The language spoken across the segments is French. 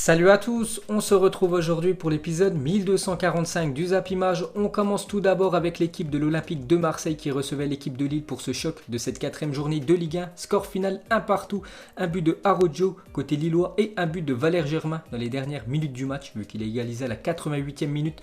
Salut à tous, on se retrouve aujourd'hui pour l'épisode 1245 du Zap Image. On commence tout d'abord avec l'équipe de l'Olympique de Marseille qui recevait l'équipe de Lille pour ce choc de cette quatrième journée de Ligue 1. Score final un partout, un but de Araujo côté lillois et un but de Valère Germain dans les dernières minutes du match vu qu'il a égalisé à la 88e minute.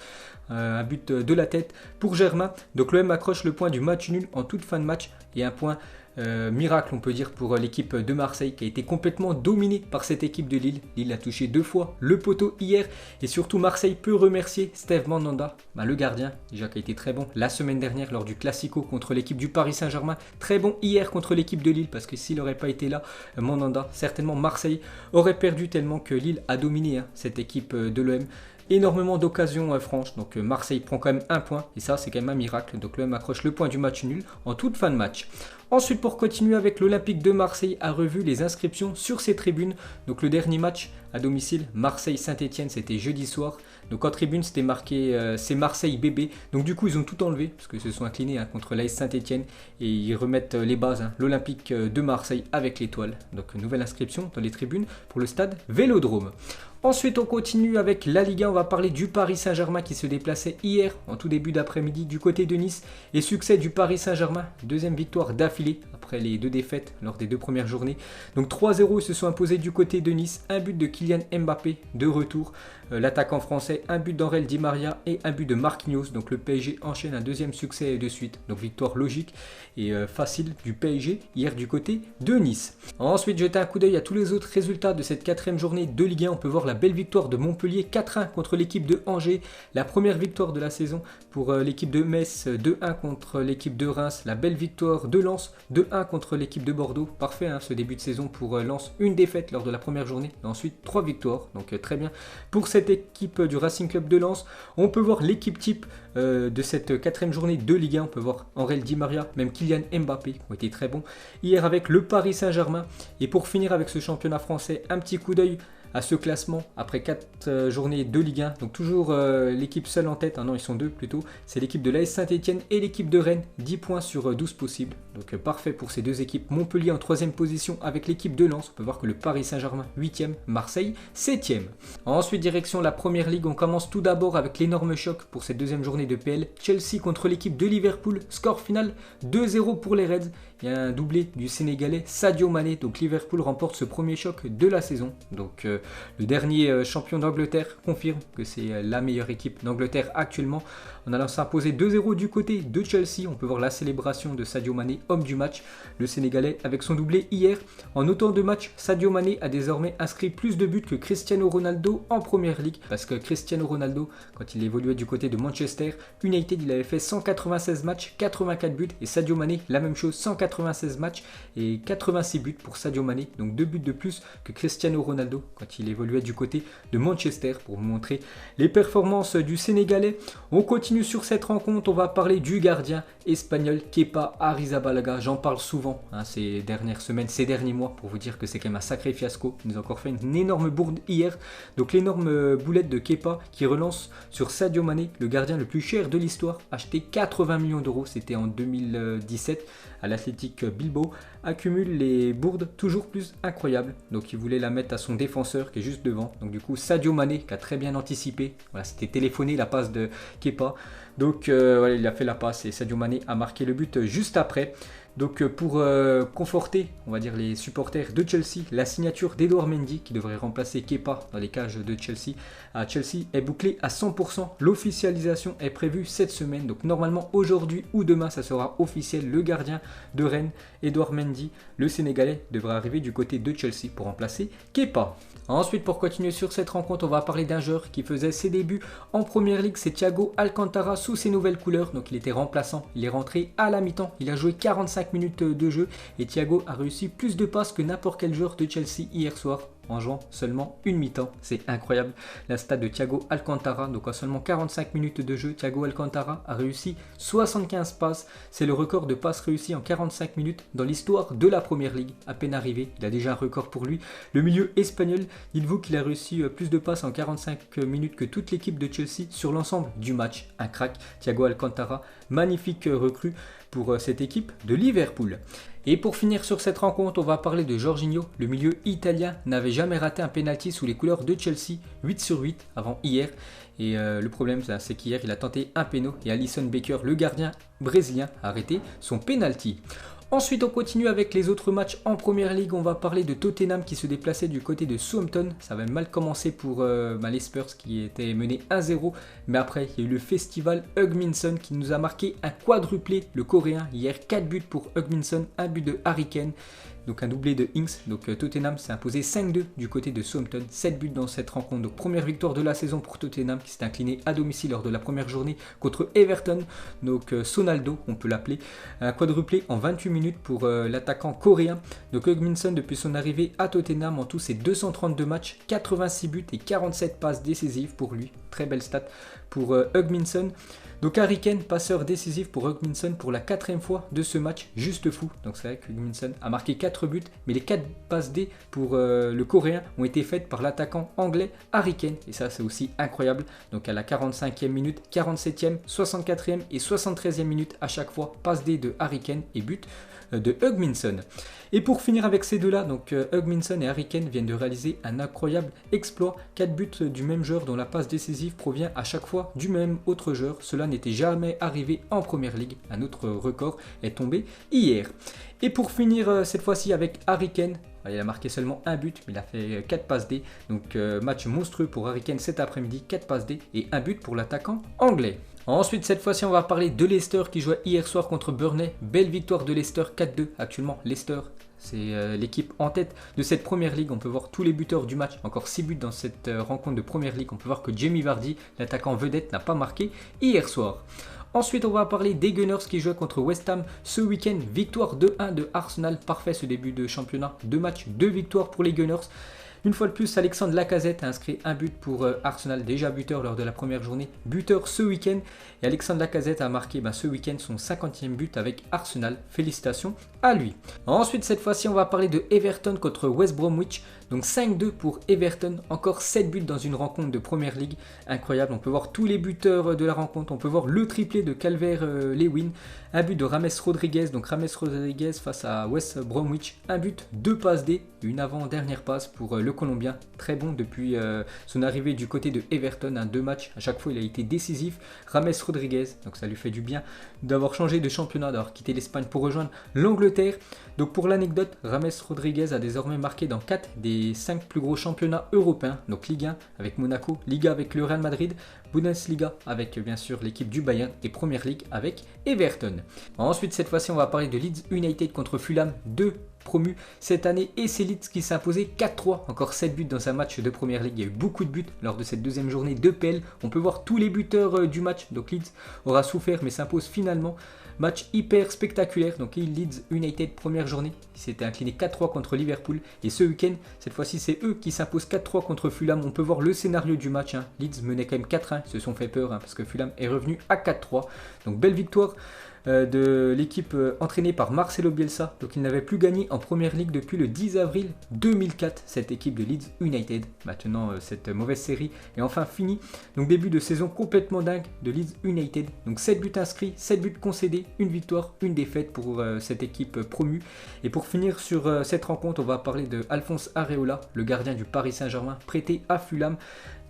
Un but de la tête pour Germain. Donc l'OM accroche le point du match nul en toute fin de match et un point miracle on peut dire pour l'équipe de Marseille qui a été complètement dominée par cette équipe de Lille. Lille a touché 2 fois le poteau hier et surtout Marseille peut remercier Steve Mandanda, le gardien déjà qui a été très bon la semaine dernière lors du Classico contre l'équipe du Paris Saint-Germain, très bon hier contre l'équipe de Lille parce que s'il n'aurait pas été là, Mandanda, certainement Marseille aurait perdu tellement que Lille a dominé cette équipe de l'OM. Énormément d'occasions franches, donc Marseille prend quand même un point et ça c'est quand même un miracle, donc l'OM accroche le point du match nul en toute fin de match. Ensuite pour continuer avec l'Olympique de Marseille a revu les inscriptions sur ses tribunes, donc le dernier match à domicile Marseille-Saint-Etienne c'était jeudi soir, donc en tribune c'était marqué c'est Marseille bébé, donc du coup ils ont tout enlevé parce qu'ils se sont inclinés contre l'AS Saint-Etienne et ils remettent les bases, l'Olympique de Marseille avec l'étoile, donc nouvelle inscription dans les tribunes pour le stade Vélodrome. Ensuite, on continue avec la Ligue 1. On va parler du Paris Saint-Germain qui se déplaçait hier en tout début d'après-midi du côté de Nice. Et succès du Paris Saint-Germain, deuxième victoire d'affilée après les 2 défaites lors des 2 premières journées. Donc 3-0, ils se sont imposés du côté de Nice. Un but de Kylian Mbappé de retour. L'attaquant français, un but d'Angel Di Maria et un but de Marquinhos. Donc le PSG enchaîne un deuxième succès de suite. Donc victoire logique et facile du PSG hier du côté de Nice. Ensuite, jeter un coup d'œil à tous les autres résultats de cette 4e journée de Ligue 1. On peut voir la belle victoire de Montpellier 4-1 contre l'équipe de Angers. La première victoire de la saison pour l'équipe de Metz 2-1 contre l'équipe de Reims. La belle victoire de Lens 2-1 contre l'équipe de Bordeaux. Parfait ce début de saison pour Lens. Une défaite lors de la première journée. Et ensuite 3 victoires. Donc très bien pour cette équipe du Racing Club de Lens. On peut voir l'équipe type de cette 4e journée de Ligue 1. On peut voir Angel Di Maria, même Kylian Mbappé qui ont été très bons hier avec le Paris Saint-Germain. Et pour finir avec ce championnat français, un petit coup d'œil à ce classement après 4 journées de Ligue 1. Donc toujours l'équipe seule en tête, non ils sont 2 plutôt, c'est l'équipe de l'AS Saint-Etienne et l'équipe de Rennes, 10 points sur 12 possibles. Donc parfait pour ces 2 équipes. Montpellier en 3e position avec l'équipe de Lens. On peut voir que le Paris Saint-Germain 8e, Marseille 7e. Ensuite direction la Première Ligue, on commence tout d'abord avec l'énorme choc pour cette 2e journée de PL. Chelsea contre l'équipe de Liverpool, score final 2-0 pour les Reds. Il y a un doublé du Sénégalais Sadio Mané, donc Liverpool remporte ce premier choc de la saison. Donc le dernier champion d'Angleterre confirme que c'est la meilleure équipe d'Angleterre actuellement en allant s'imposer 2-0 du côté de Chelsea. On peut voir la célébration de Sadio Mané, homme du match, le Sénégalais avec son doublé hier. En autant de matchs, Sadio Mané a désormais inscrit plus de buts que Cristiano Ronaldo en Première Ligue parce que Cristiano Ronaldo, quand il évoluait du côté de Manchester United, il avait fait 196 matchs, 84 buts et Sadio Mané la même chose, 196 matchs et 86 buts pour Sadio Mané, donc 2 buts de plus que Cristiano Ronaldo quand il évoluait du côté de Manchester pour vous montrer les performances du Sénégalais. On continue sur cette rencontre, on va parler du gardien espagnol Kepa Arrizabalaga. J'en parle souvent ces dernières semaines, ces derniers mois pour vous dire que c'est quand même un sacré fiasco. Il nous a encore fait une énorme bourde hier. Donc l'énorme boulette de Kepa qui relance sur Sadio Mané, le gardien le plus cher de l'histoire, acheté 80 millions d'euros, c'était en 2017 à l'Athletic Bilbao, accumule les bourdes toujours plus incroyables. Donc il voulait la mettre à son défenseur qui est juste devant. Donc du coup Sadio Mané qui a très bien anticipé. Voilà, c'était téléphoné la passe de Kepa. Donc voilà, il a fait la passe et Sadio Mané a marqué le but juste après. Donc pour conforter, on va dire les supporters de Chelsea, la signature d'Edouard Mendy qui devrait remplacer Kepa dans les cages de Chelsea à Chelsea est bouclée à 100%. L'officialisation est prévue cette semaine. Donc normalement aujourd'hui ou demain ça sera officiel. Le gardien de Rennes, Edouard Mendy, le Sénégalais, devrait arriver du côté de Chelsea pour remplacer Kepa. Ensuite, pour continuer sur cette rencontre, on va parler d'un joueur qui faisait ses débuts en Première Ligue, c'est Thiago Alcantara sous ses nouvelles couleurs. Donc il était remplaçant, il est rentré à la mi-temps, il a joué 45 minutes de jeu et Thiago a réussi plus de passes que n'importe quel joueur de Chelsea hier soir en jouant seulement une mi-temps. C'est incroyable la stat de Thiago Alcantara. Donc en seulement 45 minutes de jeu, Thiago Alcantara a réussi 75 passes. C'est le record de passes réussies en 45 minutes dans l'histoire de la Première Ligue. À peine arrivé, il a déjà un record pour lui. Le milieu espagnol, dites-vous qu'il a réussi plus de passes en 45 minutes que toute l'équipe de Chelsea sur l'ensemble du match. Un crack, Thiago Alcantara, magnifique recrue. pour cette équipe de Liverpool. Et pour finir sur cette rencontre, on va parler de Jorginho. Le milieu italien n'avait jamais raté un penalty sous les couleurs de Chelsea, 8 sur 8 avant hier. Et le problème, c'est qu'hier, il a tenté un péno et Alisson Becker, le gardien brésilien, a arrêté son penalty. Ensuite, on continue avec les autres matchs en Première Ligue. On va parler de Tottenham qui se déplaçait du côté de Southampton. Ça va mal commencer pour les Spurs qui étaient menés 1-0. Mais après, il y a eu le festival Hugminson qui nous a marqué un quadruplé, le coréen. Hier, 4 buts pour Hugminson, 1 but de Harry Kane. Donc un doublé de Ings. Donc Tottenham s'est imposé 5-2 du côté de Southampton. 7 buts dans cette rencontre. Donc première victoire de la saison pour Tottenham qui s'est incliné à domicile lors de la première journée contre Everton. Donc Sonaldo, on peut l'appeler. Un quadruplé en 28 minutes pour l'attaquant coréen. Donc Hugminson, depuis son arrivée à Tottenham, en tout c'est 232 matchs, 86 buts et 47 passes décisives pour lui. Très belle stat pour Hugminson. Donc Harry Kane, passeur décisif pour Hugminson pour la 4e fois de ce match, juste fou. Donc c'est vrai que Hugminson a marqué 4 buts, mais les 4 passes D pour le coréen ont été faites par l'attaquant anglais Harry Kane. Et ça c'est aussi incroyable. Donc à la 45e minute, 47e, 64e et 73e minute à chaque fois, passe D de Harry Kane et but de Hugminson. Et pour finir avec ces deux-là, donc Hugminson et Harry Kane viennent de réaliser un incroyable exploit. 4 buts du même joueur dont la passe décisive provient à chaque fois du même autre joueur. Cela n'était jamais arrivé en Première Ligue. Un autre record est tombé hier. Et pour finir cette fois-ci avec Harry Kane, il a marqué seulement un but, mais il a fait 4 passes D. Donc match monstrueux pour Harry Kane cet après-midi, 4 passes D et un but pour l'attaquant anglais. Ensuite, cette fois-ci, on va parler de Leicester qui jouait hier soir contre Burnley. Belle victoire de Leicester, 4-2. Actuellement, Leicester, c'est l'équipe en tête de cette Première Ligue. On peut voir tous les buteurs du match. Encore 6 buts dans cette rencontre de Première Ligue. On peut voir que Jamie Vardy, l'attaquant vedette, n'a pas marqué hier soir. Ensuite, on va parler des Gunners qui jouaient contre West Ham ce week-end. Victoire 2-1 de Arsenal. Parfait ce début de championnat. 2 matchs, 2 victoires pour les Gunners. Une fois de plus, Alexandre Lacazette a inscrit un but pour Arsenal, déjà buteur lors de la première journée, buteur ce week-end. Et Alexandre Lacazette a marqué ce week-end son 50e but avec Arsenal. Félicitations à lui. Ensuite, cette fois-ci, on va parler de Everton contre West Bromwich. Donc 5-2 pour Everton, encore 7 buts dans une rencontre de Première Ligue. Incroyable, on peut voir tous les buteurs de la rencontre. On peut voir le triplé de Calvert-Lewin, un but de James Rodriguez. Donc James Rodriguez face à West Bromwich, un but, 2 passes D, une avant-dernière passe pour le Colombien. Très bon depuis son arrivée du côté de Everton, 2 matchs. À chaque fois, il a été décisif. James Rodriguez, donc ça lui fait du bien d'avoir changé de championnat, d'avoir quitté l'Espagne pour rejoindre l'Angleterre. Donc pour l'anecdote, James Rodriguez a désormais marqué dans 4 des 5 plus gros championnats européens, donc Ligue 1 avec Monaco, Ligue 1 avec le Real Madrid, Bundesliga avec bien sûr l'équipe du Bayern et Premier League avec Everton. Ensuite, cette fois-ci, on va parler de Leeds United contre Fulham, 2 promus cette année, et c'est Leeds qui s'est imposé 4-3, encore 7 buts dans un match de Première Ligue. Il y a eu beaucoup de buts lors de cette deuxième journée de PL. On peut voir tous les buteurs du match, donc Leeds aura souffert mais s'impose finalement. Match hyper spectaculaire, donc Leeds United première journée, il s'était incliné 4-3 contre Liverpool, et ce week-end, cette fois-ci c'est eux qui s'imposent 4-3 contre Fulham. On peut voir le scénario du match, Leeds menait quand même 4-1, ils se sont fait peur parce que Fulham est revenu à 4-3, donc belle victoire de l'équipe entraînée par Marcelo Bielsa. Donc il n'avait plus gagné en Première Ligue depuis le 10 avril 2004, cette équipe de Leeds United. Maintenant cette mauvaise série est enfin finie. Donc début de saison complètement dingue de Leeds United. Donc 7 buts inscrits, 7 buts concédés, une victoire, une défaite pour cette équipe promue. Et pour finir sur cette rencontre, on va parler de Alphonse Areola, le gardien du Paris Saint-Germain, prêté à Fulham,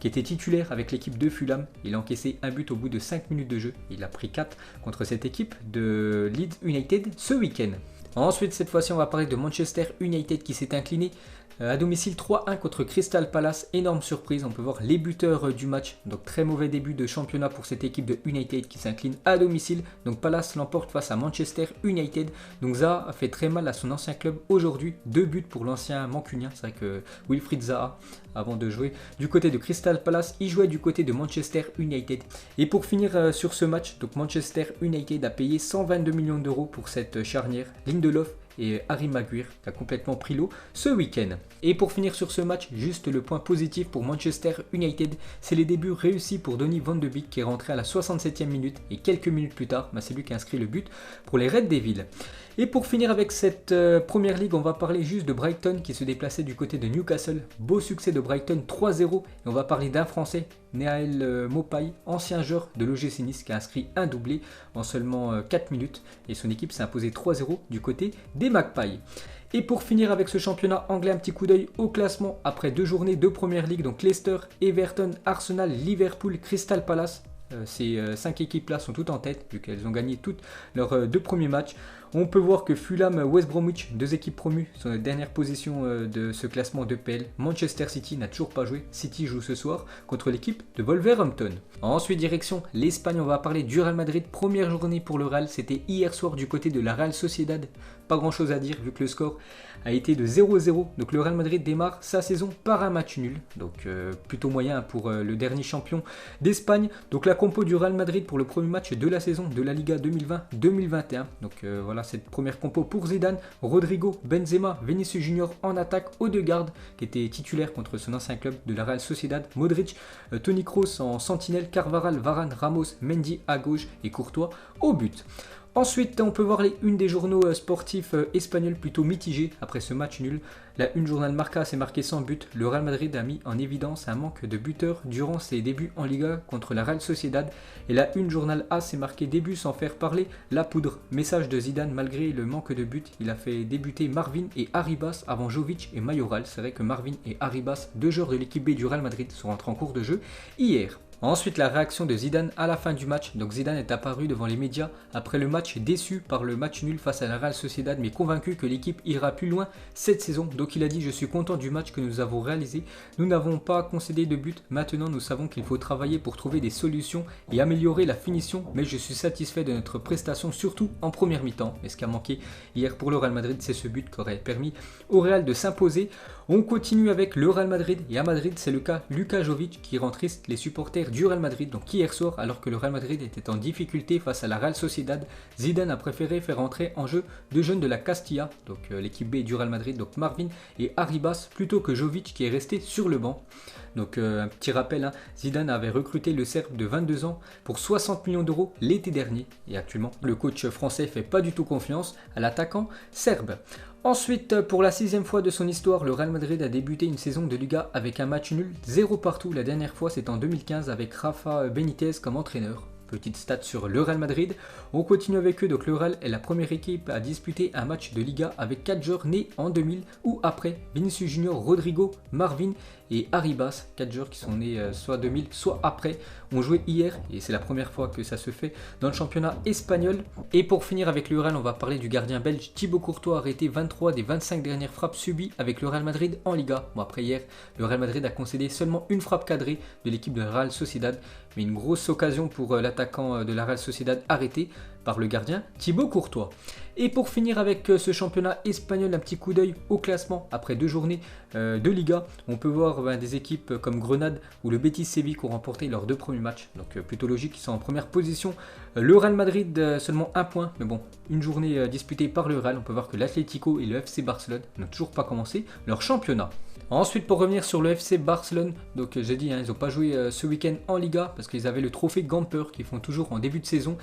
qui était titulaire avec l'équipe de Fulham. Il a encaissé un but au bout de 5 minutes de jeu. Il a pris 4 contre cette équipe de Leeds United ce week-end. Ensuite, cette fois-ci, on va parler de Manchester United qui s'est incliné à domicile 3-1 contre Crystal Palace. Énorme surprise, on peut voir les buteurs du match. Donc très mauvais début de championnat pour cette équipe de United qui s'incline à domicile. Donc Palace l'emporte face à Manchester United. Donc Zaha a fait très mal à son ancien club aujourd'hui. 2 buts pour l'ancien mancunien. C'est vrai que Wilfried Zaha, avant de jouer du côté de Crystal Palace, il jouait du côté de Manchester United. Et pour finir sur ce match, donc Manchester United a payé 122 millions d'euros pour cette charnière. Lindelof et Harry Maguire qui a complètement pris l'eau ce week-end. Et pour finir sur ce match, juste le point positif pour Manchester United, c'est les débuts réussis pour Donny van de Beek qui est rentré à la 67e minute, et quelques minutes plus tard, c'est lui qui a inscrit le but pour les Red Devils. Et pour finir avec cette première ligue, on va parler juste de Brighton qui se déplaçait du côté de Newcastle. Beau succès de Brighton 3-0. Et on va parler d'un Français, Neal Maupay, ancien joueur de l'OGC Nice qui a inscrit un doublé en seulement 4 minutes. Et son équipe s'est imposée 3-0 du côté des Magpies. Et pour finir avec ce championnat anglais, un petit coup d'œil au classement après 2 journées de Première Ligue. Donc Leicester, Everton, Arsenal, Liverpool, Crystal Palace. Ces 5 équipes-là sont toutes en tête, vu qu'elles ont gagné tous leurs 2 premiers matchs. On peut voir que Fulham, West Bromwich, 2 équipes promues, sont en dernière position de ce classement de PL. Manchester City n'a toujours pas joué. City joue ce soir contre l'équipe de Wolverhampton. Ensuite, direction l'Espagne, on va parler du Real Madrid. Première journée pour le Real, c'était hier soir du côté de la Real Sociedad. Pas grand chose à dire vu que le score a été de 0-0. Donc le Real Madrid démarre sa saison par un match nul. Donc plutôt moyen pour le dernier champion d'Espagne. Donc la compo du Real Madrid pour le premier match de la saison de la Liga 2020-2021. Donc voilà cette première compo pour Zidane. Rodrigo, Benzema, Vinicius Junior en attaque, Odegaard qui était titulaire contre son ancien club de la Real Sociedad. Modric, Toni Kroos en sentinelle, Carvajal, Varane, Ramos, Mendy à gauche et Courtois au but. Ensuite, on peut voir les unes des journaux sportifs espagnols plutôt mitigés après ce match nul. La une journal Marca s'est marqué sans but. Le Real Madrid a mis en évidence un manque de buteurs durant ses débuts en Liga contre la Real Sociedad. Et la une journal A s'est marqué début sans faire parler la poudre. Message de Zidane, malgré le manque de buts, il a fait débuter Marvin et Arribas avant Jovic et Mayoral. C'est vrai que Marvin et Arribas, 2 joueurs de l'équipe B du Real Madrid, sont rentrés en cours de jeu hier. Ensuite, la réaction de Zidane à la fin du match. Donc Zidane est apparu devant les médias après le match, déçu par le match nul face à la Real Sociedad, mais convaincu que l'équipe ira plus loin cette saison. Donc il a dit: je suis content du match que nous avons réalisé. Nous n'avons pas concédé de but. Maintenant, nous savons qu'il faut travailler pour trouver des solutions et améliorer la finition. Mais je suis satisfait de notre prestation, surtout en première mi-temps. Mais ce qui a manqué hier pour le Real Madrid, c'est ce but qui aurait permis au Real de s'imposer. On continue avec le Real Madrid. Et à Madrid, c'est le cas Luka Jovic qui rend triste les supporters du Real Madrid. Donc hier soir, alors que le Real Madrid était en difficulté face à la Real Sociedad, Zidane a préféré faire entrer en jeu 2 jeunes de la Castilla, donc l'équipe B du Real Madrid, donc Marvin et Arribas, plutôt que Jovic qui est resté sur le banc. Donc un petit rappel, Zidane avait recruté le Serbe de 22 ans pour 60 millions d'euros l'été dernier. Et actuellement, le coach français fait pas du tout confiance à l'attaquant serbe. Ensuite, pour la 6e fois de son histoire, le Real Madrid a débuté une saison de Liga avec un match nul, 0 partout. La dernière fois, c'était en 2015 avec Rafa Benitez comme entraîneur. Petite stat sur le Real Madrid. On continue avec eux. Donc le Real est la première équipe à disputer un match de Liga avec 4 joueurs nés en 2000 ou après. Vinicius Junior, Rodrigo, Marvin et Arribas, 4 joueurs qui sont nés soit 2000 soit après, ont joué hier et c'est la première fois que ça se fait dans le championnat espagnol. Et pour finir avec le Real, on va parler du gardien belge Thibaut Courtois, arrêté 23 des 25 dernières frappes subies avec le Real Madrid en Liga. Bon, après hier, le Real Madrid a concédé seulement une frappe cadrée de l'équipe de la Real Sociedad, mais une grosse occasion pour l'attaquant de la Real Sociedad arrêté par le gardien Thibaut Courtois. Et pour finir avec ce championnat espagnol, un petit coup d'œil au classement après 2 journées de Liga. On peut voir des équipes comme Grenade ou le Betis Séville qui ont remporté leurs 2 premiers matchs. Donc plutôt logique, ils sont en première position. Le Real Madrid seulement 1 point, mais bon, une journée disputée par le Real. On peut voir que l'Atlético et le FC Barcelone n'ont toujours pas commencé leur championnat. Ensuite, pour revenir sur le FC Barcelone, donc j'ai dit, ils n'ont pas joué ce week-end en Liga parce qu'ils avaient le trophée Gamper qu'ils font toujours en début de saison.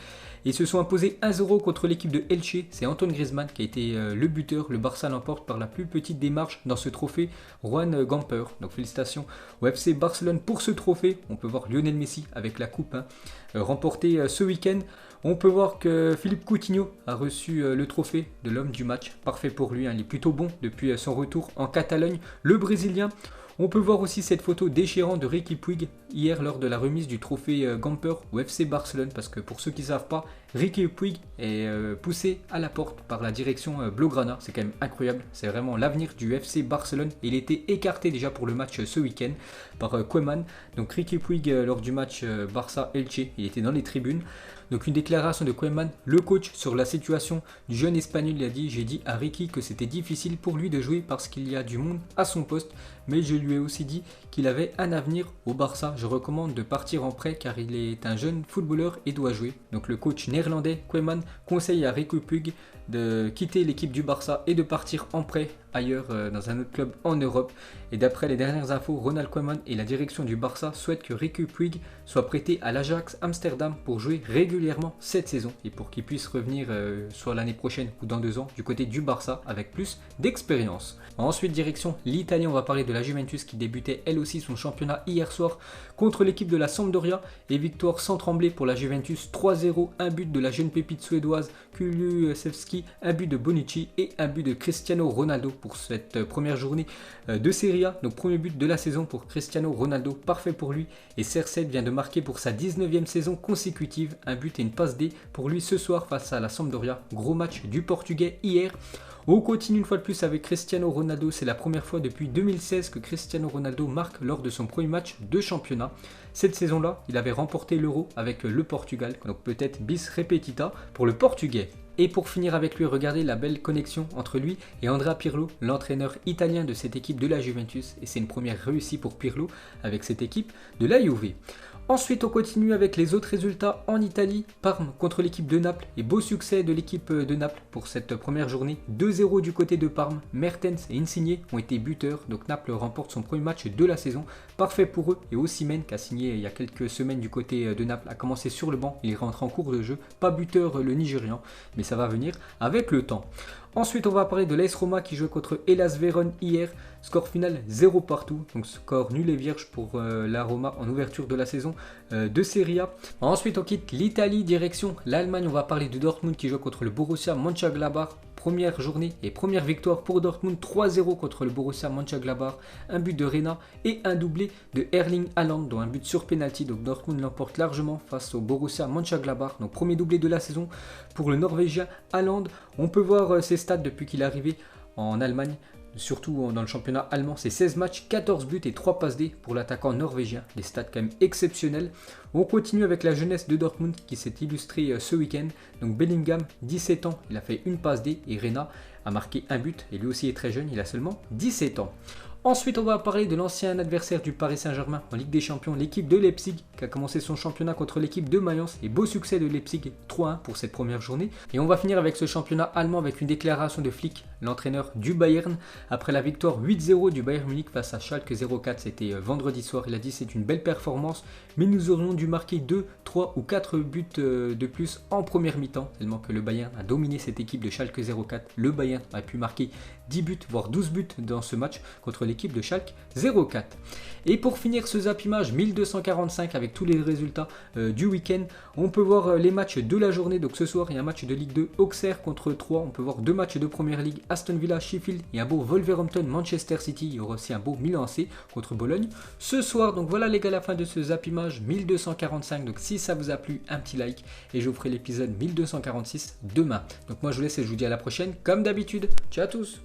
Ils se sont imposés 1-0 contre l'équipe de Elche. C'est Antoine Griezmann qui a été le buteur. Le Barça l'emporte par la plus petite démarche dans ce trophée, Juan Gamper. Donc félicitations au FC Barcelone pour ce trophée. On peut voir Lionel Messi avec la coupe remportée ce week-end. On peut voir que Philippe Coutinho a reçu le trophée de l'homme du match. Parfait pour lui, il est plutôt bon depuis son retour en Catalogne. Le Brésilien. On peut voir aussi cette photo déchirante de Riqui Puig hier lors de la remise du trophée Gamper au FC Barcelone. Parce que pour ceux qui ne savent pas, Riqui Puig est poussé à la porte par la direction Blaugrana. C'est quand même incroyable, c'est vraiment l'avenir du FC Barcelone. Il était écarté déjà pour le match ce week-end par Koeman. Donc Riqui Puig lors du match Barça-Elche, il était dans les tribunes. Donc une déclaration de Koeman, le coach, sur la situation du jeune espagnol. Il a dit: j'ai dit à Riqui que c'était difficile pour lui de jouer parce qu'il y a du monde à son poste, mais je lui ai aussi dit qu'il avait un avenir au Barça. Je recommande de partir en prêt car il est un jeune footballeur et doit jouer. Donc le coach néerlandais Koeman conseille à Riqui Puig de quitter l'équipe du Barça et de partir en prêt ailleurs dans un autre club en Europe. Et d'après les dernières infos, Ronald Koeman et la direction du Barça souhaitent que Riqui Puig soit prêté à l'Ajax Amsterdam pour jouer régulièrement cette saison et pour qu'il puisse revenir soit l'année prochaine ou dans 2 ans du côté du Barça avec plus d'expérience. Ensuite, direction l'Italie, on va parler de la Juventus qui débutait elle aussi son championnat hier soir contre l'équipe de la Sampdoria et victoire sans trembler pour la Juventus 3-0, un but de la jeune pépite suédoise Kulusevski, un but de Bonucci et un but de Cristiano Ronaldo pour cette première journée de Serie A. Donc premier but de la saison pour Cristiano Ronaldo, parfait pour lui, et CR7 vient de marquer pour sa 19e saison consécutive, un but et une passe D pour lui ce soir face à la Sampdoria. Gros match du Portugais hier. On continue une fois de plus avec Cristiano Ronaldo, c'est la première fois depuis 2016 que Cristiano Ronaldo marque lors de son premier match de championnat. Cette saison-là, il avait remporté l'Euro avec le Portugal, donc peut-être bis repetita pour le Portugais. Et pour finir avec lui, regardez la belle connexion entre lui et Andrea Pirlo, l'entraîneur italien de cette équipe de la Juventus. Et c'est une première réussite pour Pirlo avec cette équipe de la Juve. Ensuite, on continue avec les autres résultats en Italie. Parme contre l'équipe de Naples et beau succès de l'équipe de Naples pour cette première journée. 2-0 du côté de Parme. Mertens et Insigne ont été buteurs. Donc Naples remporte son premier match de la saison. Parfait pour eux. Et Osimhen, qui a signé il y a quelques semaines du côté de Naples, a commencé sur le banc. Il rentre en cours de jeu. Pas buteur le Nigérian, mais ça va venir avec le temps. Ensuite, on va parler de l'AS Roma qui joue contre Hellas Vérone hier. Score final 0 partout, donc score nul et vierge pour la Roma en ouverture de la saison de Serie A. Ensuite, on quitte l'Italie, direction l'Allemagne. On va parler de Dortmund qui joue contre le Borussia Mönchengladbach. Première journée et première victoire pour Dortmund, 3-0 contre le Borussia Mönchengladbach. Un but de Reina et un doublé de Erling Haaland, dont un but sur penalty. Donc Dortmund l'emporte largement face au Borussia Mönchengladbach. Donc premier doublé de la saison pour le Norvégien Haaland. On peut voir ses stats depuis qu'il est arrivé en Allemagne. Surtout dans le championnat allemand, c'est 16 matchs, 14 buts et 3 passes D pour l'attaquant norvégien. Des stats quand même exceptionnels. On continue avec la jeunesse de Dortmund qui s'est illustrée ce week-end. Donc Bellingham, 17 ans, il a fait une passe D et Reina a marqué un but. Et lui aussi est très jeune, il a seulement 17 ans. Ensuite, on va parler de l'ancien adversaire du Paris Saint-Germain en Ligue des Champions, l'équipe de Leipzig, qui a commencé son championnat contre l'équipe de Mayence. Et beau succès de Leipzig, 3-1 pour cette première journée. Et on va finir avec ce championnat allemand avec une déclaration de Flick, l'entraîneur du Bayern, après la victoire 8-0 du Bayern Munich face à Schalke 04. C'était vendredi soir. Il a dit c'est une belle performance, mais nous aurions dû marquer 2, 3 ou 4 buts de plus en première mi-temps, tellement que le Bayern a dominé cette équipe de Schalke 04. Le Bayern a pu marquer 10 buts, voire 12 buts dans ce match contre l'équipe de Schalke 04. Et pour finir ce Zap Image 1245 avec tous les résultats du week-end, on peut voir les matchs de la journée. Donc ce soir, il y a un match de Ligue 2, Auxerre contre 3. On peut voir 2 matchs de Première Ligue, Aston Villa, Sheffield et un beau Wolverhampton, Manchester City. Il y aura aussi un beau Milan AC contre Bologne ce soir. Donc voilà les gars, la fin de ce Zap Image 1245. Donc si ça vous a plu, un petit like et je vous ferai l'épisode 1246 demain. Donc moi je vous laisse et je vous dis à la prochaine comme d'habitude. Ciao à tous.